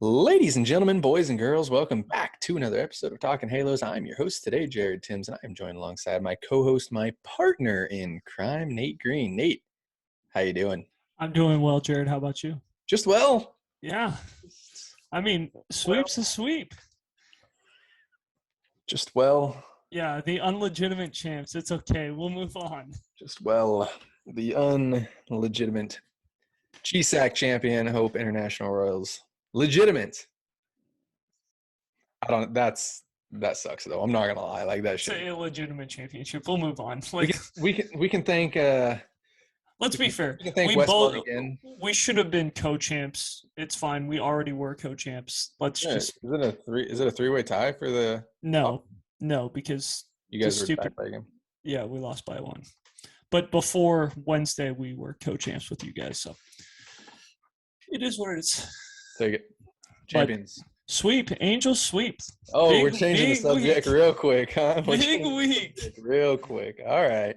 Ladies and gentlemen, boys and girls, welcome back to another episode of Talking Halos. I'm your host today, Jared Timms, and I'm joined alongside my co-host, my partner in crime, Nate Green. Nate, how you doing? I'm doing well, Jared. How about you? Just well. Yeah. I mean, Well. sweep's a sweep. Just well. Yeah, the unlegitimate champs. It's okay. We'll move on. Just well. The unlegitimate GSAC champion, Hope International Royals. Legitimate. That sucks though. I'm not gonna lie. Like that It's an shit. illegitimate championship. We'll move on. We Like, can we can thank let's be fair. we can thank We Westmont both again. we should have been co-champs. It's fine. We already were co-champs. Let's Yeah, just is it a three-way tie for the top? no, because You the guys were stupid. tied by a game. Yeah, we lost by one. But before Wednesday, we were co-champs with you guys. So it is what it is. Take it. Champions. Sweep, Angels sweep. Oh, we're changing the subject real quick, huh? Big week. Real quick. All right.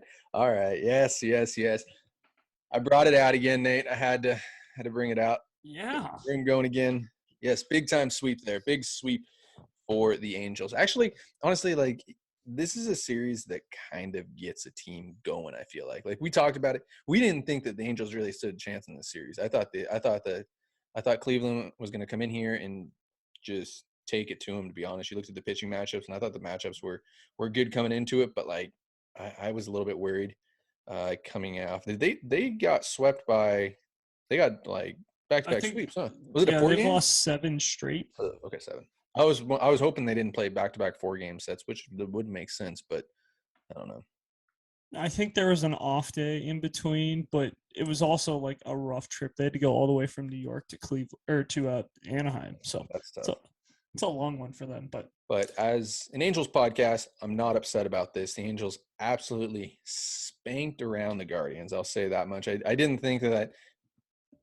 Yes. I brought it out again, Nate. I had to bring it out. Yeah. Bring going again. Yes, big time sweep there. Big sweep for the Angels. Actually, honestly, like this is a series that kind of gets a team going, I feel like. Like we talked about it. We didn't think that the Angels really stood a chance in this series. I thought Cleveland was going to come in here and just take it to him, to be honest. You looked at the pitching matchups, and I thought the matchups were good coming into it, but like I was a little bit worried coming out. They got swept by – they got like back-to-back sweeps, huh? Was it a 4 they've game? lost 7 straight. Oh, okay, 7. I was hoping they didn't play back-to-back 4-game sets, which would make sense, but I don't know. I think there was an off day in between, but it was also like a rough trip. They had to go all the way from New York to Cleveland or to Anaheim. So That's tough. It's a long one for them. But as an Angels podcast, I'm not upset about this. The Angels absolutely spanked around the Guardians. I'll say that much. I didn't think that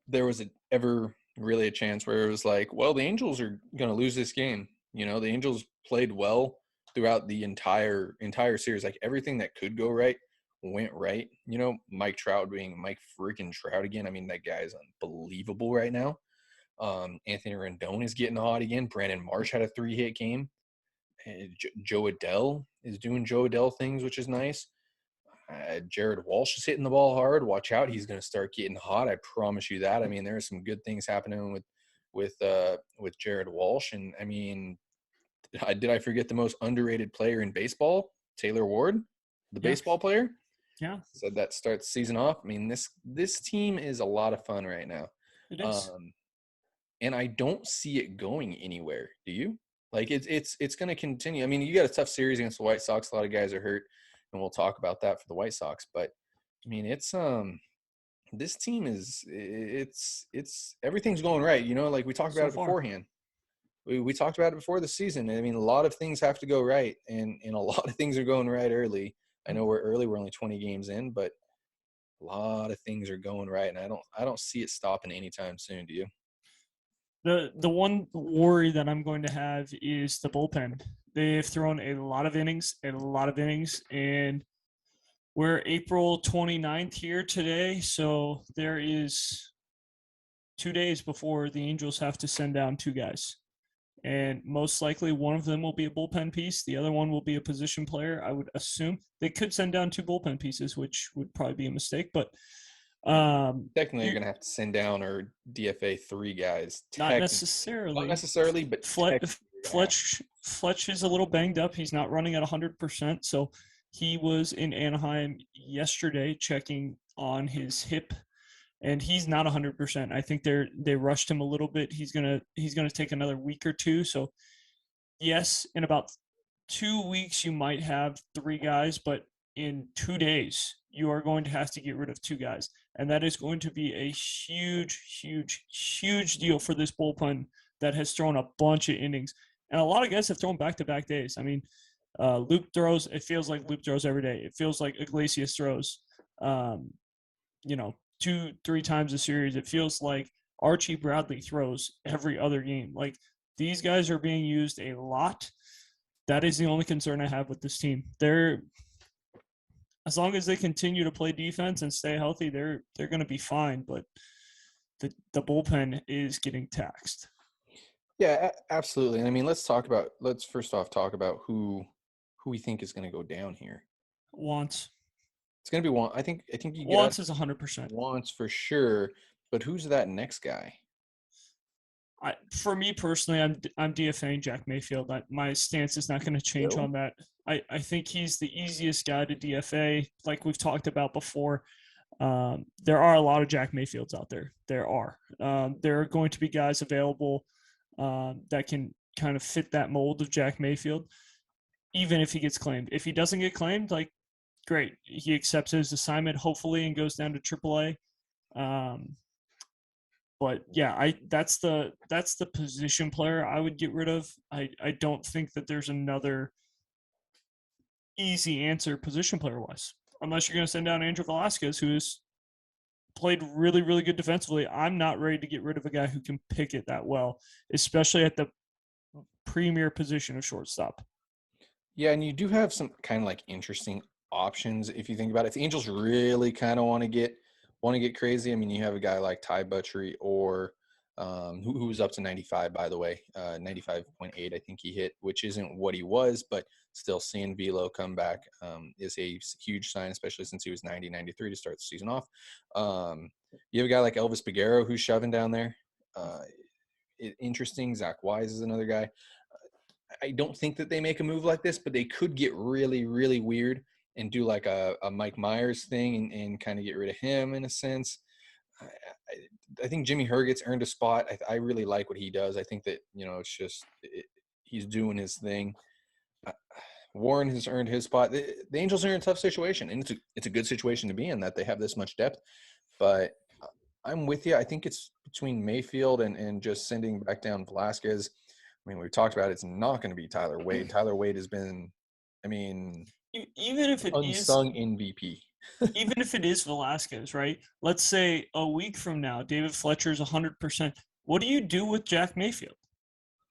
there was ever really a chance where it was like, well, the Angels are going to lose this game. You know, the Angels played well throughout the entire series. Like everything that could go right went right. You know, Mike Trout being Mike freaking Trout again. I mean, that guy is unbelievable right now. Anthony Rendon is getting hot again. Brandon Marsh had a 3-hit game. Joe Adell is doing Joe Adell things, which is nice. Jared Walsh is hitting the ball hard. Watch out, he's going to start getting hot. I promise you that. I mean, there are some good things happening with Jared Walsh, and I mean, did I forget the most underrated player in baseball, Taylor Ward, the baseball player? Yeah. Said that starts the season off. I mean, this team is a lot of fun right now. It is. And I don't see it going anywhere. Do you? Like it's going to continue. I mean, you got a tough series against the White Sox. A lot of guys are hurt, and we'll talk about that for the White Sox. But I mean, it's this team is it's everything's going right. You know, like we talked about it beforehand. We talked about it before the season. I mean, a lot of things have to go right, and a lot of things are going right early. I know we're early. We're only 20 games in, but a lot of things are going right, and I don't see it stopping anytime soon. Do you? The one worry that I'm going to have is the bullpen. They've thrown a lot of innings, and we're April 29th here today, so there is 2 days before the Angels have to send down 2 guys. And most likely one of them will be a bullpen piece. The other one will be a position player, I would assume. They could send down 2 bullpen pieces, which would probably be a mistake, but technically, you're going to have to send down or DFA 3 guys. Not necessarily, but Fletch is a little banged up. He's not running at 100%. So he was in Anaheim yesterday checking on his hip, and he's not 100%. I think they rushed him a little bit. He's gonna take another week or 2. So yes, in about 2 weeks you might have 3 guys, but in 2 days you are going to have to get rid of 2 guys. And that is going to be a huge, huge, huge deal for this bullpen that has thrown a bunch of innings. And a lot of guys have thrown back-to-back days. I mean, Luke throws. It feels like Luke throws every day. It feels like Iglesias throws, 2-3 times a series. It feels like Archie Bradley throws every other game. Like, these guys are being used a lot. That is the only concern I have with this team. As long as they continue to play defense and stay healthy, they're going to be fine. But the bullpen is getting taxed. Yeah, absolutely. And I mean, let's first off talk about who we think is going to go down here. Wants It's going to be one. I think you got wants is 100%. wants for sure, but who's that next guy? For me personally, I'm DFAing Jack Mayfield. My stance is not going to change Still? on that. I think he's the easiest guy to DFA, like we've talked about before. There are a lot of Jack Mayfields out there. There are. There are going to be guys available that can kind of fit that mold of Jack Mayfield, even if he gets claimed. If he doesn't get claimed, like great, he accepts his assignment hopefully and goes down to AAA. Um, but yeah, I that's the position player I would get rid of. I don't think that there's another easy answer position player wise, unless you're going to send down Andrew Velasquez, who's played really really good defensively. I'm not ready to get rid of a guy who can pick it that well, especially at the premier position of shortstop. Yeah, and you do have some kind of like interesting options if you think about it. If the Angels really kind of want to get crazy, I mean, you have a guy like Ty Buttrey or who was up to 95, by the way, 95.8, I think he hit, which isn't what he was, but still seeing Velo come back is a huge sign, especially since he was 90, 93 to start the season off. You have a guy like Elvis Peguero who's shoving down there. Uh, Interesting. Zach Wise is another guy. I don't think that they make a move like this, but they could get really, really weird and do like a Mike Myers thing and kind of get rid of him in a sense. I think Jimmy Herget's earned a spot. I really like what he does. I think that, it's just he's doing his thing. Uh, Warren has earned his spot. The Angels are in a tough situation, and it's a good situation to be in that they have this much depth. But I'm with you. I think it's between Mayfield and just sending back down Velasquez. I mean, we've talked about it's not going to be Tyler Wade. Tyler Wade has been, I mean, Even if it is unsung MVP. even if it is Velasquez, right? Let's say a week from now, David Fletcher is 100%. What do you do with Jack Mayfield?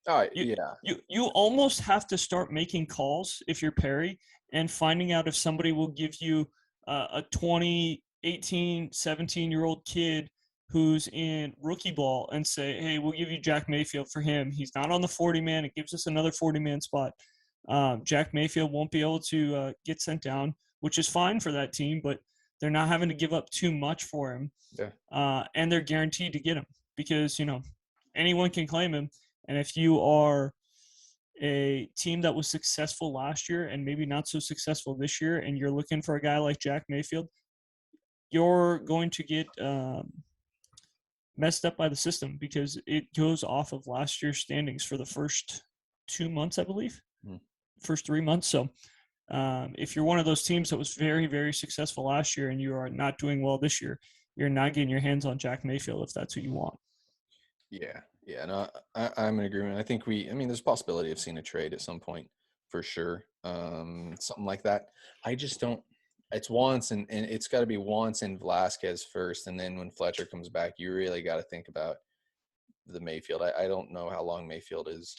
Oh, You yeah. you almost have to start making calls if you're Perry and finding out if somebody will give you a 20, 18, 17-year-old kid who's in rookie ball and say, hey, we'll give you Jack Mayfield for him. He's not on the 40 man. It gives us another 40-man spot. Jack Mayfield won't be able to get sent down, which is fine for that team, but they're not having to give up too much for him. Yeah. And they're guaranteed to get him because, anyone can claim him. And if you are a team that was successful last year and maybe not so successful this year, and you're looking for a guy like Jack Mayfield, you're going to get messed up by the system because it goes off of last year's standings for the first 2 months, I believe, first 3 months. So if you're one of those teams that was very, very successful last year and you are not doing well this year, you're not getting your hands on Jack Mayfield if that's who you want. Yeah. Yeah. No, I'm in agreement. I think there's a possibility of seeing a trade at some point for sure. Something like that. I just don't, it's once and it's got to be once in Velasquez first. And then when Fletcher comes back, you really got to think about the Mayfield. I don't know how long Mayfield is.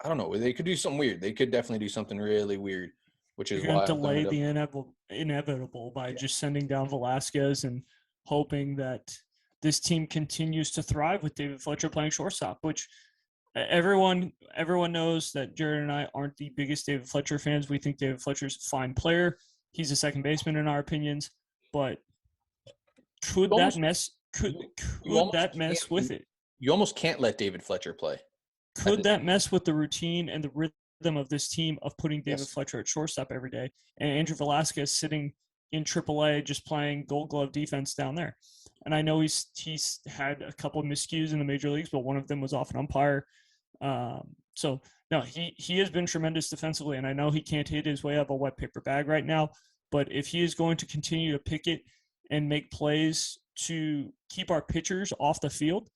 I don't know. They could do something weird. They could definitely do something really weird, which is You're going why to I'm delay kind of the inevitable by yeah. just sending down Velasquez and hoping that this team continues to thrive with David Fletcher playing shortstop, which everyone knows that Jared and I aren't the biggest David Fletcher fans. We think David Fletcher's a fine player. He's a second baseman in our opinions, but You could that almost mess could you, you could almost that mess with can't it? you almost can't let David Fletcher play at Could this that point. mess with the routine and the rhythm of this team of putting David Yes. Fletcher at shortstop every day and Andrew Velasquez sitting in AAA just playing Gold Glove defense down there? And I know he's had a couple of miscues in the major leagues, but one of them was off an umpire. So no, he has been tremendous defensively, and I know he can't hit his way out of a wet paper bag right now. But if he is going to continue to pick it and make plays to keep our pitchers off the field,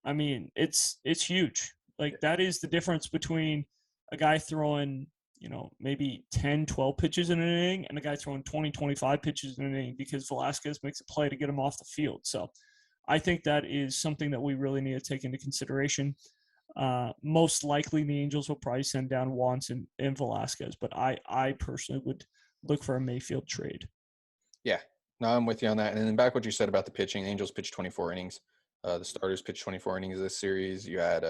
I mean, it's huge. Like that is the difference between a guy throwing, maybe 10, 12 pitches in an inning and a guy throwing 20, 25 pitches in an inning because Velasquez makes a play to get him off the field. So I think that is something that we really need to take into consideration. Most likely the Angels will probably send down Wants and Velasquez, but I personally would look for a Mayfield trade. Yeah. No, I'm with you on that. And then back what you said about the pitching, the Angels pitched 24 innings. The starters pitched 24 innings this series. You had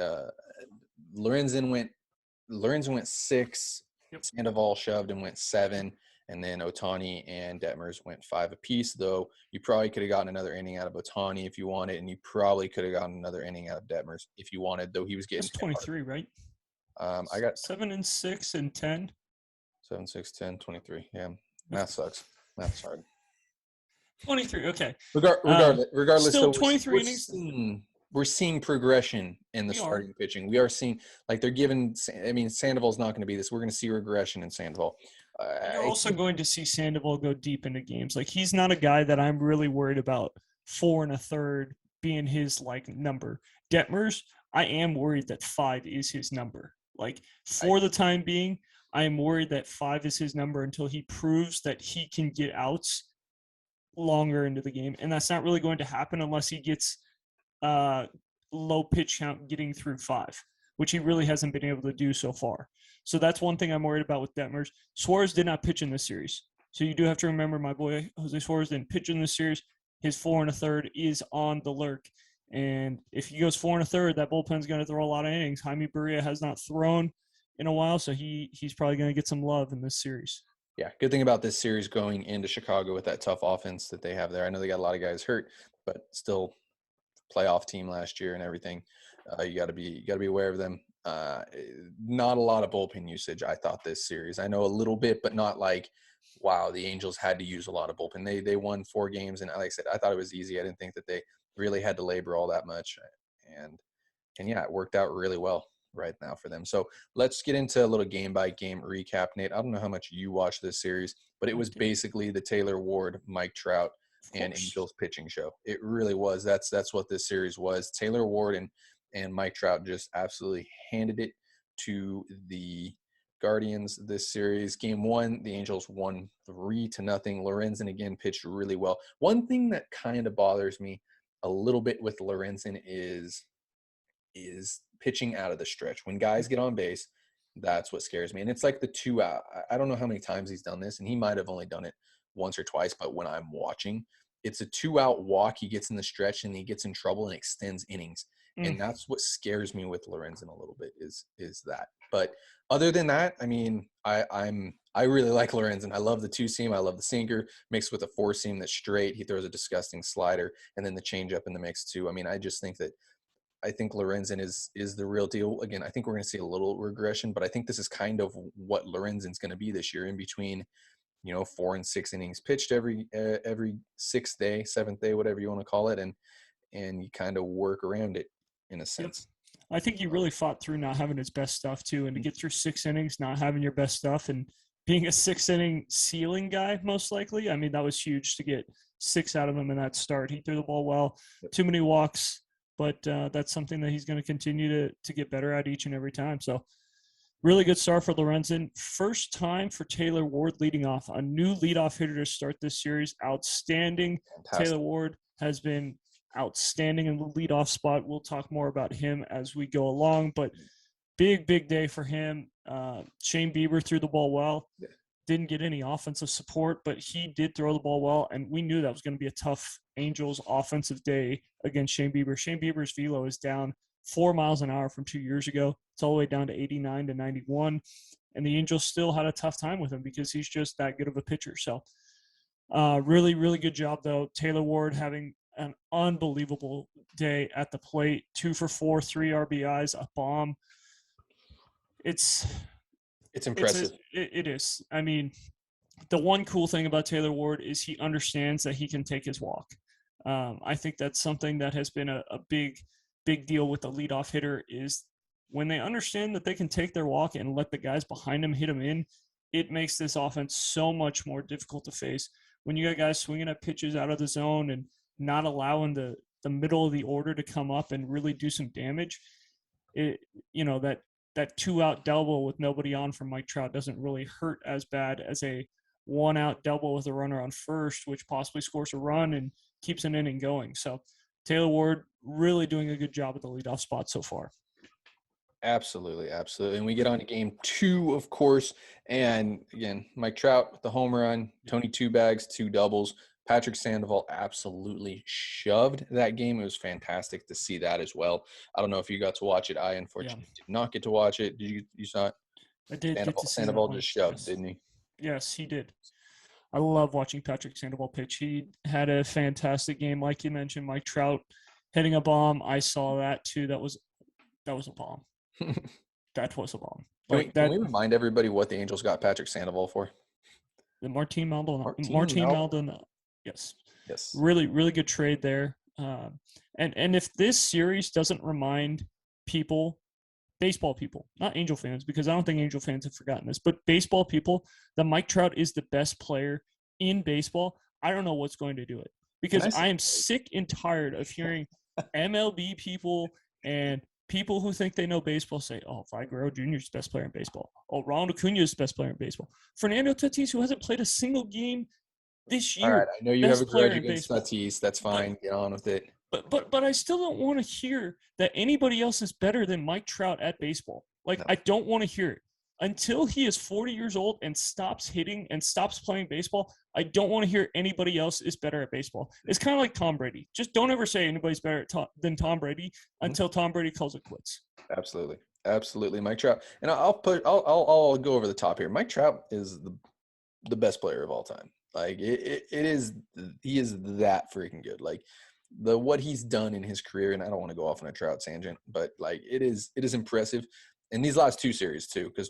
Uh, Lorenzen went 6. Yep. Sandoval shoved and went 7. And then Ohtani and Detmers went 5 apiece, though you probably could have gotten another inning out of Ohtani if you wanted, and you probably could have gotten another inning out of Detmers if you wanted, though he was getting That's 23, right? I got 7 and 6 and 10. 7, 6, 10, 23. Yeah, math sucks. Math's hard. 23. Okay. Regardless, Still though, 23 innings. we're seeing progression in the We are. starting pitching. We are seeing, like, they're giving. I mean, Sandoval's not going to be this. We're going to see regression in Sandoval. And you're also going to see Sandoval go deep into games. Like, he's not a guy that I'm really worried about 4 1/3 being his like number. Detmers, I am worried that 5 is his number. Like, for the time being, I am worried that 5 is his number until he proves that he can get outs longer into the game. And that's not really going to happen unless he gets low pitch count getting through 5, which he really hasn't been able to do so far. So that's one thing I'm worried about with Detmers. Suarez did not pitch in this series. So you do have to remember my boy Jose Suarez didn't pitch in this series. His 4 1/3 is on the lurk. And if he goes 4 1/3, that bullpen's going to throw a lot of innings. Jaime Barria has not thrown in a while, so he's probably going to get some love in this series. Yeah, good thing about this series going into Chicago with that tough offense that they have there. I know they got a lot of guys hurt, but still playoff team last year and everything. You got to be aware of them. Not a lot of bullpen usage, I thought, this series. I know a little bit, but not like, wow, the Angels had to use a lot of bullpen. They won 4 games, and like I said, I thought it was easy. I didn't think that they really had to labor all that much, and yeah, it worked out really well right now for them. So let's get into a little game by game recap. Nate, I don't know how much you watched this series, but it was basically the Taylor Ward, Mike Trout, and Angels pitching show. It really was. That's what this series was. Taylor Ward and Mike Trout just absolutely handed it to the Guardians this series. Game 1, the Angels won 3-0. Lorenzen again pitched really well. One thing that kind of bothers me a little bit with Lorenzen is pitching out of the stretch. When guys get on base, that's what scares me. And it's like the 2 out. I don't know how many times he's done this, and he might have only done it once or twice, but when I'm watching, it's a 2 out walk. He gets in the stretch and he gets in trouble and extends innings. And that's what scares me with Lorenzen a little bit is that. But other than that, I mean, I really like Lorenzen. I love the 2-seam. I love the sinker mixed with a 4-seam that's straight. He throws a disgusting slider and then the changeup in the mix too. I mean, I think Lorenzen is the real deal. Again, I think we're going to see a little regression, but I think this is kind of what Lorenzen's going to be this year, in between, 4 and 6 innings pitched every 6th day, 7th day, whatever you want to call it, and you kind of work around it in a sense. Yep. I think he really fought through not having his best stuff too, and to get through 6 innings not having your best stuff and being a 6-inning ceiling guy, most likely. I mean, that was huge to get 6 out of him in that start. He threw the ball well, too many walks, but that's something that he's going to continue to get better at each and every time. So really good start for Lorenzen. First time for Taylor Ward leading off. A new leadoff hitter to start this series. Outstanding. Fantastic. Taylor Ward has been outstanding in the leadoff spot. We'll talk more about him as we go along, but big day for him. Shane Bieber threw the ball well. Didn't get any offensive support, but he did throw the ball well, and we knew that was going to be a tough Angels offensive day against Shane Bieber. Shane Bieber's velo is down 4 miles an hour from 2 years ago. It's all the way down to 89 to 91, and the Angels still had a tough time with him because he's just that good of a pitcher. So really good job, though. Taylor Ward having an unbelievable day at the plate. 2 for 4, 3 RBIs, a bomb. It's impressive. It is. I mean, the one cool thing about Taylor Ward is he understands that he can take his walk. I think that's something that has been a big deal with the leadoff hitter is when they understand that they can take their walk and let the guys behind them hit them in, it makes this offense so much more difficult to face. When you got guys swinging at pitches out of the zone and not allowing the middle of the order to come up and really do some damage, that 2-out double with nobody on from Mike Trout doesn't really hurt as bad as a 1-out double with a runner on first, which possibly scores a run and keeps an inning going. So Taylor Ward really doing a good job at the leadoff spot so far. Absolutely. And we get on to game 2, of course. And again, Mike Trout with the home run, Tony 2 bags, 2 doubles. Patrick Sandoval absolutely shoved that game. It was fantastic to see that as well. I don't know if you got to watch it. I Yeah, unfortunately did not get to watch it. Did you saw it? I did get to see that Sandoval one. just shoved, Yes, didn't he? yes, he did. I love watching Patrick Sandoval pitch. He had a fantastic game, like you mentioned. Mike Trout hitting a bomb. I saw that too. That was a bomb. That was a bomb. Like Can that. we remind everybody what the Angels got Patrick Sandoval for? The Martin Maldonado. Martin Martin Maldonado. Maldonado. Yes, Yes. really, really good trade there. And if this series doesn't remind people, baseball people, not Angel fans, because I don't think Angel fans have forgotten this, but baseball people, that Mike Trout is the best player in baseball, I don't know what's going to do it. Can Because I say I am sick and tired of hearing MLB people and people who think they know baseball say, "Oh, Vi Guerrero Jr. is the best player in baseball. Oh, Ronald Acuna is the best player in baseball. Fernando Tatis, who hasn't played a single game this all right, year, I know you have a best player grudge in against baseball." Tatis. That's But fine. Get on with it. but I still don't want to hear that anybody else is better than Mike Trout at baseball. Like No. I don't want to hear it. Until he is 40 years old and stops hitting and stops playing baseball, I don't want to hear anybody else is better at baseball. It's kind of like Tom Brady. Just don't ever say anybody's better than Tom Brady Mhm. until Tom Brady calls it quits. Absolutely. Absolutely. Mike Trout. And I'll go over the top here. Mike Trout is the best player of all time. Like it is, he is that freaking good. Like what he's done in his career, and I don't want to go off on a Trout tangent, but like it is impressive. In these last two series too, because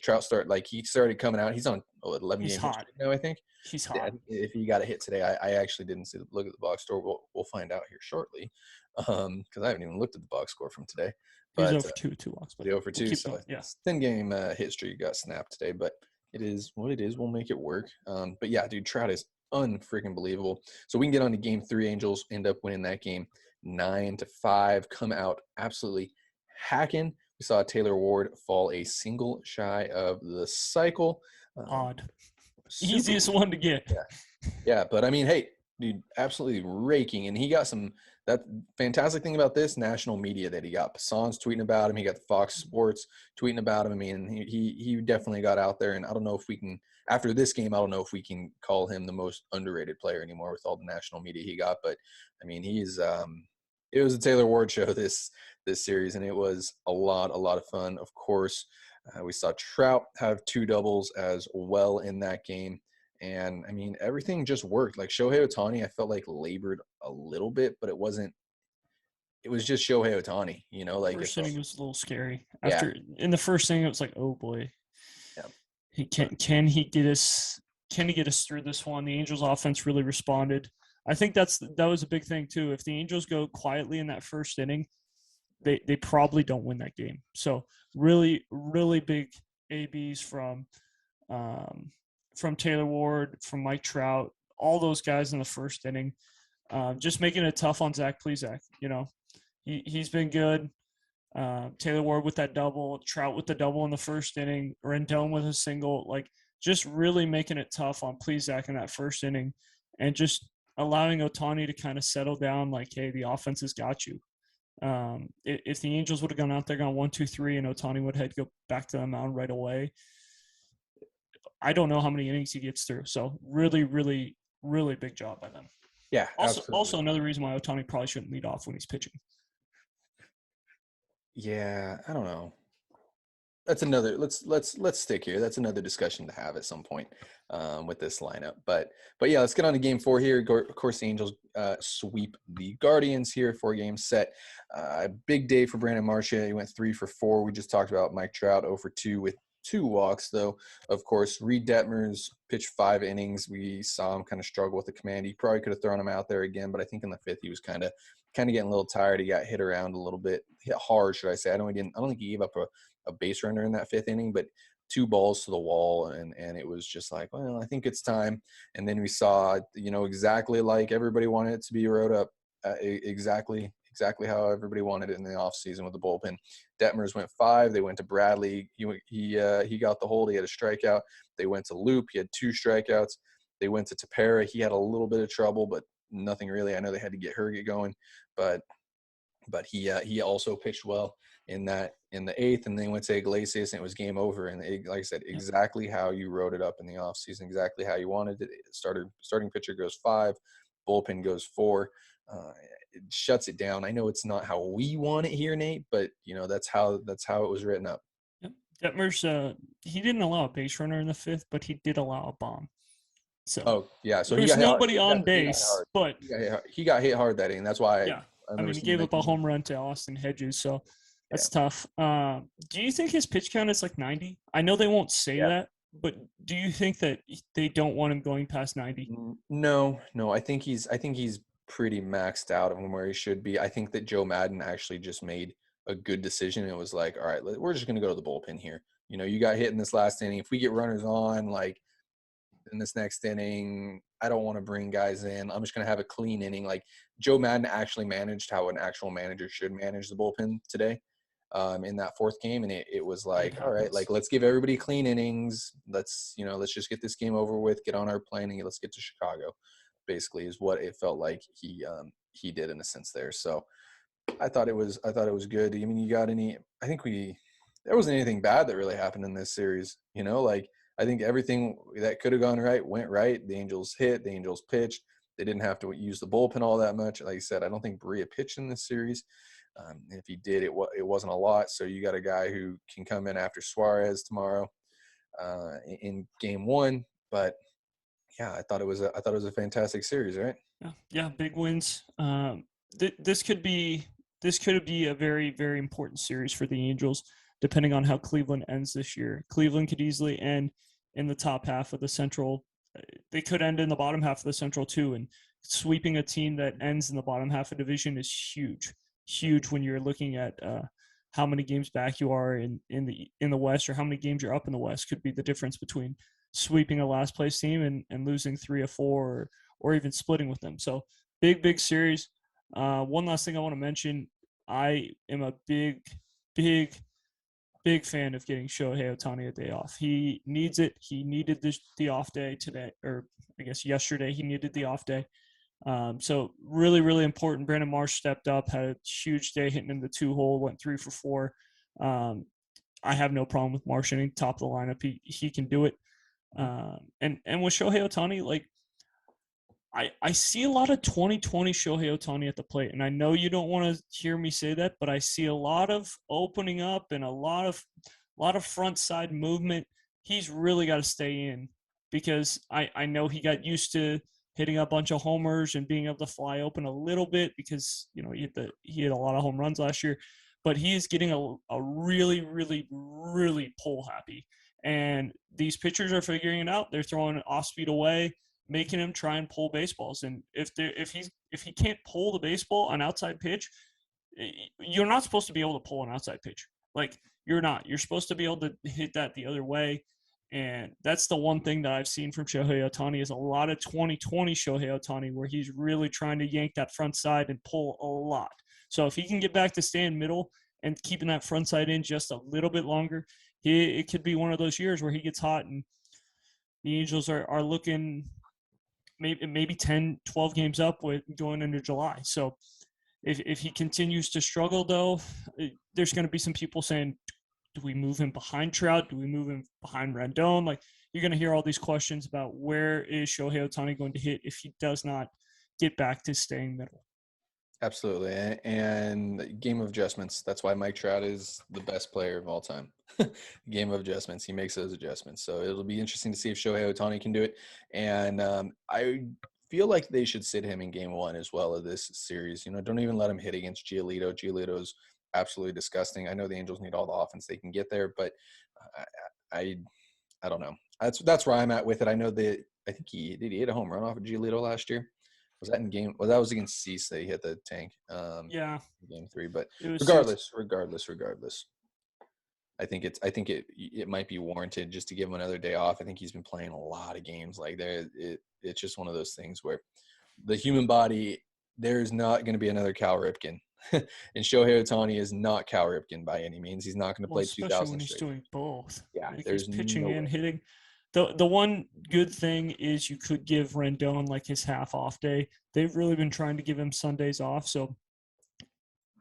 he started coming out. He's on 11 He's game hit hot. streak now, I think. He's Yeah, hot. if he got a hit today, I actually didn't look at the box score. We'll find out here shortly, because I haven't even looked at the box score from today. He was But over 2 walks, but the over we'll 2, keep so going. Yeah. it's 10-game hit streak got snapped today, but it is what it is. We'll make it work. But yeah, dude, Trout is unfreaking believable. So we can get on to game 3. Angels end up winning that game 9-5. Come out absolutely hacking. We saw Taylor Ward fall a single shy of the cycle. Odd. Super Easiest one to get. yeah, but I mean, hey, dude, absolutely raking, and he got some. That fantastic thing about this national media that he got. Passan's tweeting about him. He got the Fox Sports tweeting about him. I mean, he definitely got out there, and I don't know if we can. After this game, I don't know if we can call him the most underrated player anymore with all the national media he got. But I mean, he's. It was a Taylor Ward show this series, and it was a lot of fun. Of course, we saw Trout have 2 doubles as well in that game. And I mean, everything just worked. Like Shohei Ohtani, I felt like labored a little bit, but it wasn't. It was just Shohei Ohtani, like it First felt. inning was a little scary. Yeah, After in the first inning, it was like, oh boy, yeah, he but can he get us? Can he get us through this one? The Angels' offense really responded. I think that was a big thing too. If the Angels go quietly in that first inning, they probably don't win that game. So really big abs from Taylor Ward, from Mike Trout, all those guys in the first inning, just making it tough on Zach Plesac. He's been good. Taylor Ward with that double, Trout with the double in the first inning, Rendon with a single, like just really making it tough on Plesac in that first inning, and just allowing Ohtani to kind of settle down. Like, hey, the offense has got you. If the Angels would have gone out there, gone 1-2-3, and Ohtani would have go back to the mound right away, I don't know how many innings he gets through. So really big job by them. yeah, Also absolutely. another reason why Ohtani probably shouldn't lead off when he's pitching. Yeah, I don't know. That's another. Let's stick here. That's another discussion to have at some point with this lineup. But yeah, let's get on to game 4 here. Of course, the Angels sweep the Guardians here. 4-game set. Big day for Brandon Marchand. He went 3 for 4. We just talked about Mike Trout 0 for 2 with 2 walks, though. Of course, Reed Detmers pitched 5 innings. We saw him kind of struggle with the command. He probably could have thrown him out there again, but I think in the 5th he was kind of getting a little tired. He got hit around a little bit, hit hard, should I say? I don't think he gave up a base runner in that 5th inning, but 2 balls to the wall, and it was just like, well, I think it's time. And then we saw, exactly like everybody wanted it to be wrote up, exactly how everybody wanted it in the offseason with the bullpen. Detmers went 5. They went to Bradley. He got the hold. He had a strikeout. They went to Loop. He had 2 strikeouts. They went to Tepera. He had a little bit of trouble, but nothing really. I know they had to get Herget going, but he also pitched well in the 8th, and then went to Iglesias, and it was game over. And like I said, exactly how you wrote it up in the offseason, exactly how you wanted it. Starting pitcher goes 5, bullpen goes 4. It shuts it down. I know it's not how we want it here, Nate, but that's how it was written up. Yep. Detmers, he didn't allow a base runner in the 5th, but he did allow a bomb. So Oh yeah, so he there's got hit hard. nobody on He got hit base, hard. but He got hit hard that inning. That's why yeah, I I remember mean, he seeing gave up a mentions. home run to Austin Hedges, so Yeah. that's tough. Do you think his pitch count is like 90? I know they won't say Yeah. that, but do you think that they don't want him going past 90? No. I think he's pretty maxed out on where he should be. I think that Joe Madden actually just made a good decision. It was like, all right, we're just going to go to the bullpen here. You got hit in this last inning. If we get runners on, like in this next inning, I don't want to bring guys in. I'm just going to have a clean inning. Like Joe Madden actually managed how an actual manager should manage the bullpen today. In that 4th game, and it was like, all right, like let's give everybody clean innings. Let's just get this game over with, get on our plane, and let's get to Chicago. Basically, is what it felt like he did in a sense there. So I thought it was good. I mean, you got any? I think there wasn't anything bad that really happened in this series. Like I think everything that could have gone right went right. The Angels hit, the Angels pitched. They didn't have to use the bullpen all that much. Like I said, I don't think Berea pitched in this series. If he did, it wasn't a lot. So you got a guy who can come in after Suarez tomorrow in game 1. But yeah, I thought it was a fantastic series, right? Yeah, big wins. This could be a very, very important series for the Angels, depending on how Cleveland ends this year. Cleveland could easily end in the top half of the Central. They could end in the bottom half of the Central too, and sweeping a team that ends in the bottom half of the division is huge when you're looking at how many games back you are in the West, or how many games you're up in the West could be the difference between sweeping a last place team and losing 3 or 4 or even splitting with them. So big series. One last thing I want to mention, I am a big fan of getting Shohei Ohtani a day off. He needs it. He needed the off day today, or I guess yesterday. He needed the off day. So really important. Brandon Marsh stepped up, had a huge day hitting in the 2-hole, went 3 for 4. I have no problem with Marsh hitting top of the lineup. He can do it. And with Shohei Ohtani, like I see a lot of 2020 Shohei Ohtani at the plate, and I know you don't want to hear me say that, but I see a lot of opening up and a lot of front side movement. He's really got to stay in, because I know he got used to hitting a bunch of homers and being able to fly open a little bit, because he had a lot of home runs last year, but he is getting a really pull happy, and these pitchers are figuring it out. They're throwing off speed away, making him try and pull baseballs. And if he can't pull the baseball on outside pitch, you're not supposed to be able to pull an outside pitch. Like, you're not. You're supposed to be able to hit that the other way. And that's the one thing that I've seen from Shohei Ohtani, is a lot of 2020 Shohei Ohtani, where he's really trying to yank that front side and pull a lot. So if he can get back to staying middle and keeping that front side in just a little bit longer, it could be one of those years where he gets hot, and the Angels are looking maybe 10, 12 games up with going into July. So if he continues to struggle, though, there's going to be some people saying, do we move him behind Trout? Do we move him behind Rendon? Like, you're going to hear all these questions about where is Shohei Ohtani going to hit if he does not get back to staying middle. Absolutely. And game of adjustments. That's why Mike Trout is the best player of all time. Game of adjustments. He makes those adjustments. So it'll be interesting to see if Shohei Ohtani can do it. And I feel like they should sit him in game 1 as well of this series. Don't even let him hit against Giolito. Giolito's absolutely disgusting. I know the Angels need all the offense they can get there, but I don't know. That's where I'm at with it. I know that I think he hit a home run off of Giolito last year. Was that in game? Well, that was against Cease that he hit the tank. Yeah, game 3. But regardless. I think it might be warranted just to give him another day off. I think he's been playing a lot of games. Like it's just one of those things where the human body, there's not going to be another Cal Ripken, and Shohei Ohtani is not Cal Ripken by any means. He's not going to play 2,000 especially when he's straight. doing both. Yeah, like, there's he's pitching no and way. hitting. The one good thing is you could give Rendon like his half off day. They've really been trying to give him Sundays off. So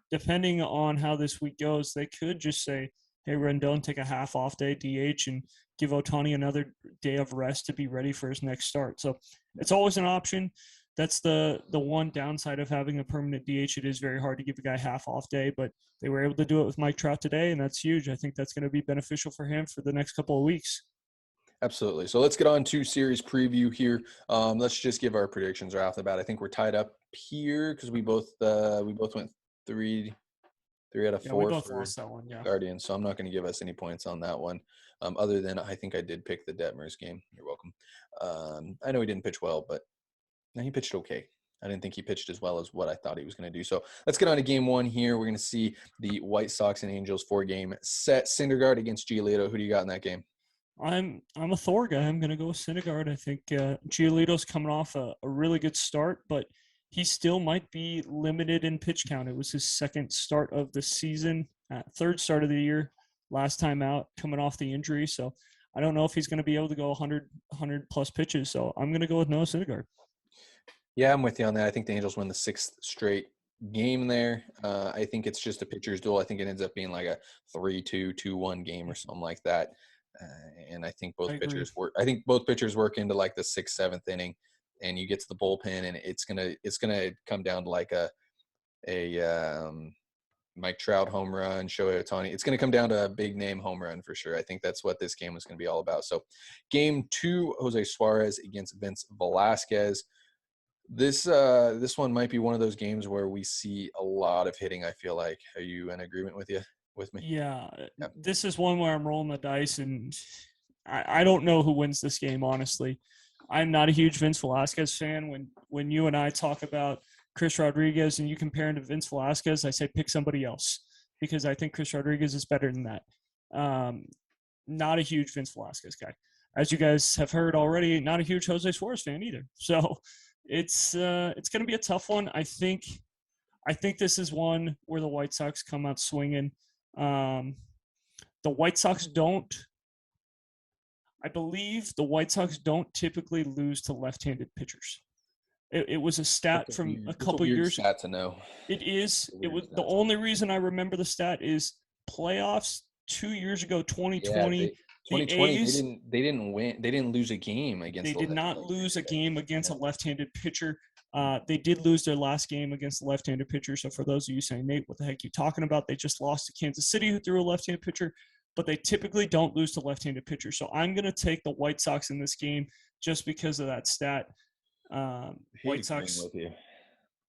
depending on how this week goes, they could just say, hey, Rendon, take a half off day, DH, and give Ohtani another day of rest to be ready for his next start. So it's always an option. that's the one downside of having a permanent DH. It is very hard to give a guy half off day, but they were able to do it with Mike Trout today, and that's huge. I think that's going to be beneficial for him for the next couple of weeks. Absolutely. So let's get on to series preview here. Let's just give our predictions right off the bat. I think we're tied up here because we both went three out of Yeah, we four both for lost that one. Yeah, Guardians. So I'm not going to give us any points on that one. Other than I think I did pick the Detmers game. You're welcome. I know he didn't pitch well, but no, he pitched okay. I didn't think he pitched as well as what I thought he was going to do. So let's get on to game one here. We're going to see the White Sox and Angels 4-game set. Syndergaard against Giolito. Who do you got in that game? I'm a Thor guy. I'm going to go with Syndergaard. I think Giolito's coming off a really good start, but he still might be limited in pitch count. It was his second start of the season, third start of the year, last time out, coming off the injury. So I don't know if he's going to be able to go 100 plus pitches. So I'm going to go with Noah Syndergaard. Yeah, I'm with you on that. I think the Angels win the sixth straight game there. I think it's just a pitcher's duel. I think it ends up being like a 3-2, 2-1 game or something like that. And I think I both agree. pitchers work. I think both pitchers work into like the sixth, seventh inning, and you get to the bullpen, and it's gonna come down to like a Mike Trout home run, Shohei Ohtani. It's gonna come down to a big name home run for sure. I think that's what this game is gonna be all about. So, game two, Jose Suarez against Vince Velasquez. This one might be one of those games where we see a lot of hitting. I feel like. Are you in agreement with me? Yeah, Yeah. this is one where I'm rolling the dice, and I don't know who wins this game. Honestly, I'm not a huge Vince Velasquez fan. When you and I talk about Chris Rodriguez and you compare him to Vince Velasquez, I say pick somebody else because I think Chris Rodriguez is better than that. Um, not a huge Vince Velasquez guy, as you guys have heard already. Not a huge Jose Suarez fan either. So it's going to be a tough one. I think this is one where the White Sox come out swinging. Um, the White Sox don't. I believe the White Sox don't typically lose to left-handed pitchers. It was a stat from a That's a couple weird years. stat to know. It is. It's a It weird was the stat to know. only reason I remember the stat is playoffs 2 years ago, Yeah, 2020. they The 2020 A's they didn't win. They didn't lose a game they against the did not left-handed lose a pitcher. game against Yeah. a left-handed pitcher. They did lose their last game against the left-handed pitcher. So for those of you saying, Nate, what the heck are you talking about? They just lost to Kansas City, who threw a left-handed pitcher, but they typically don't lose to left-handed pitchers. So I'm going to take the White Sox in this game just because of that stat. I hate White agreeing Sox. with you. I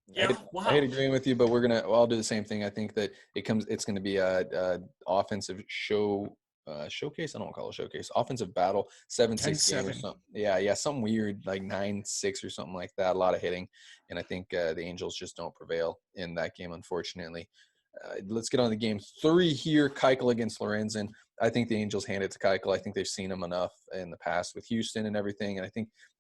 Yeah. hate, I hate Wow. agreeing with you, but I'll do the same thing. I think that it's going to be a offensive showcase. I don't want to call it a showcase. Offensive battle, 7-6 game or 10-7. something. Yeah, something weird like 9-6 or something like that. A lot of hitting, and I think the Angels just don't prevail in that game, unfortunately. Let's get on to game three here. Keuchel against Lorenzen. I think the Angels hand it to Keuchel. I think they've seen him enough in the past with Houston and everything, and I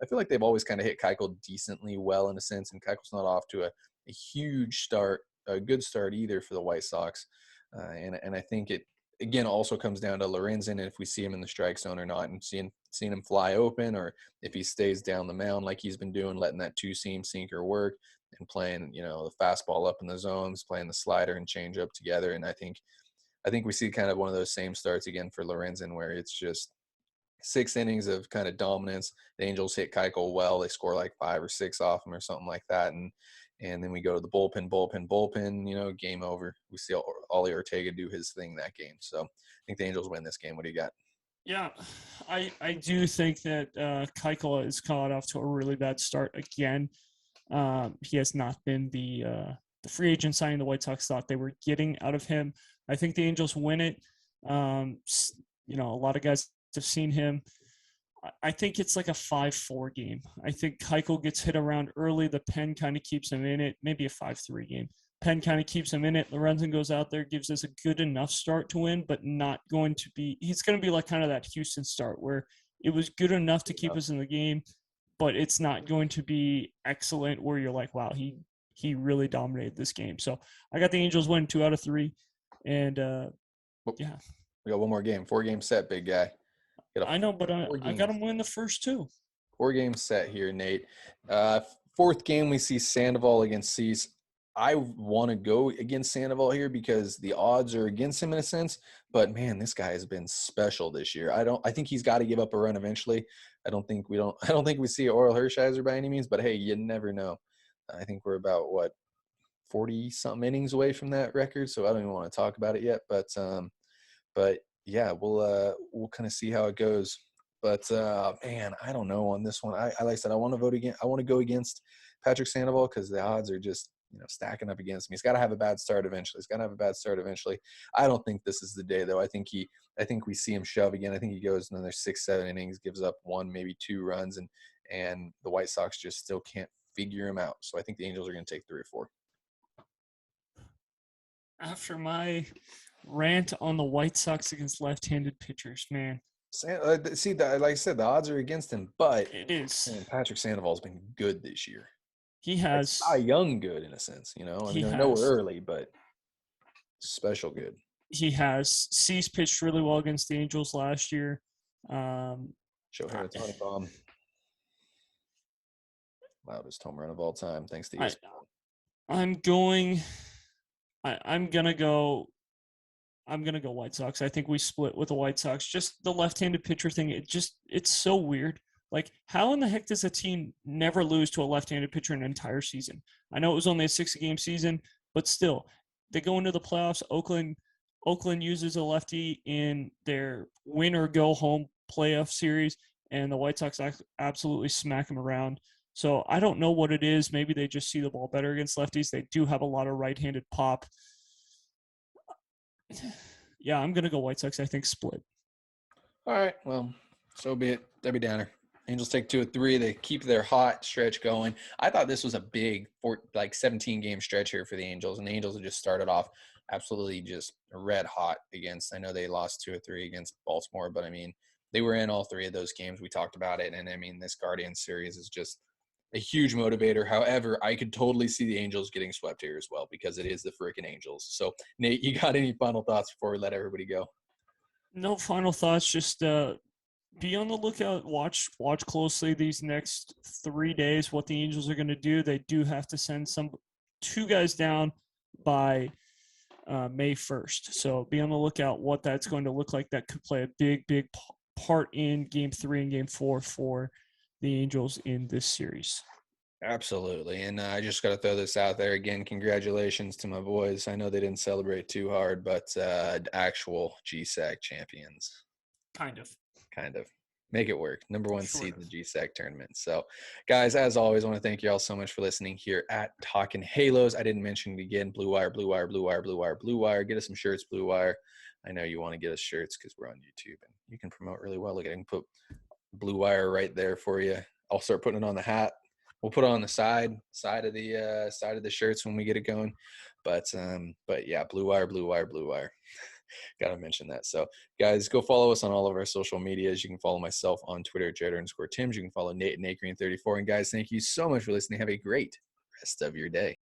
feel like they've always kind of hit Keuchel decently well in a sense. And Keuchel's not off to a huge start, a good start either for the White Sox. And I think it again also comes down to Lorenzen and if we see him in the strike zone or not, and seeing him fly open, or if he stays down the mound like he's been doing, letting that two-seam sinker work and playing the fastball up in the zones, playing the slider and changeup together. And I think we see kind of one of those same starts again for Lorenzen where it's just 6 innings of kind of dominance. The Angels hit Keuchel well. They score like 5 or 6 off him or something like that. And then we go to the bullpen, game over. We see Ollie Ortega do his thing that game. So I think the Angels win this game. What do you got? Yeah, I do think that Keuchel is caught off to a really bad start again. He has not been the free agent signing the White Sox thought they were getting out of him. I think the Angels win it. A lot of guys have seen him. I think it's like a 5-4 game. I think Keuchel gets hit around early. The pen kind of keeps him in it. Maybe a 5-3 game. Pen kind of keeps him in it. Lorenzen goes out there, gives us a good enough start to win, but not going to be – he's going to be like kind of that Houston start where it was good enough to keep us in the game, but it's not going to be excellent where you're like, wow, he really dominated this game. So I got the Angels winning 2 out of 3. And, yeah. We got one more game. 4-game set, big guy. I know, but I got them win the first 2. 4-game set here, Nate. Fourth game, we see Sandoval against Cease. I want to go against Sandoval here because the odds are against him in a sense. But man, this guy has been special this year. I think he's got to give up a run eventually. I don't think we see Oral Hershiser by any means. But hey, you never know. I think we're about 40 something innings away from that record, so I don't even want to talk about it yet. But yeah, we'll kind of see how it goes. But man, I don't know on this one. I like I said, I want to vote again. I want to go against Patrick Sandoval because the odds are just stacking up against me. He's got to have a bad start eventually. I don't think this is the day though. I think we see him shove again. I think he goes another 6-7 innings, gives up 1 maybe 2 runs, and the White Sox just still can't figure him out. So I think the Angels are going to take 3 or 4. After my rant on the White Sox against left-handed pitchers, man. See, like I said, the odds are against him, but it is. Man, Patrick Sandoval's been good this year. He has Cy Young good in a sense, I mean, I know we're early, but special good. He has. Cease pitched really well against the Angels last year. Shohei Ohtani bomb. Loudest home run of all time, thanks to ESPN. I'm gonna go White Sox. I think we split with the White Sox. Just the left-handed pitcher thing, it's so weird. Like, how in the heck does a team never lose to a left-handed pitcher an entire season? I know it was only a 6-game season, but still, they go into the playoffs. Oakland uses a lefty in their win or go home playoff series, and the White Sox absolutely smack them around. So I don't know what it is. Maybe they just see the ball better against lefties. They do have a lot of right-handed pop. Yeah, I'm going to go White Sox. I think split. All right, well, so be it. Debbie Downer. Angels take 2 of 3. They keep their hot stretch going. I thought this was a big 17-game stretch here for the Angels, and the Angels have just started off absolutely just red hot against. I know they lost 2 of 3 against Baltimore, but I mean, they were in all 3 of those games. We talked about it, and I mean, this Guardians series is just a huge motivator. However, I could totally see the Angels getting swept here as well because it is the freaking Angels. So, Nate, you got any final thoughts before we let everybody go? No final thoughts. Just be on the lookout. Watch closely these next 3 days what the Angels are going to do. They do have to send 2 guys down by May 1st. So be on the lookout what that's going to look like. That could play a big part in Game 3 and Game 4 for the Angels in this series. Absolutely. And I just got to throw this out there again. Congratulations to my boys. I know they didn't celebrate too hard, but actual GSAC champions. Kind of. Make it work. Number 1 seed in the GSAC tournament. So, guys, as always, I want to thank you all so much for listening here at Talkin' Halos. I didn't mention it again. Blue Wire. Get us some shirts, Blue Wire. I know you want to get us shirts because we're on YouTube and you can promote really well. Look, I can put Blue Wire right there for you. I'll start putting it on the hat. We'll put it on the side of the shirts when we get it going. But yeah, Blue Wire. Got to mention that. So, guys, go follow us on all of our social medias. You can follow myself on Twitter, Jared_Tims. You can follow Nate at NateGreen34. And, guys, thank you so much for listening. Have a great rest of your day.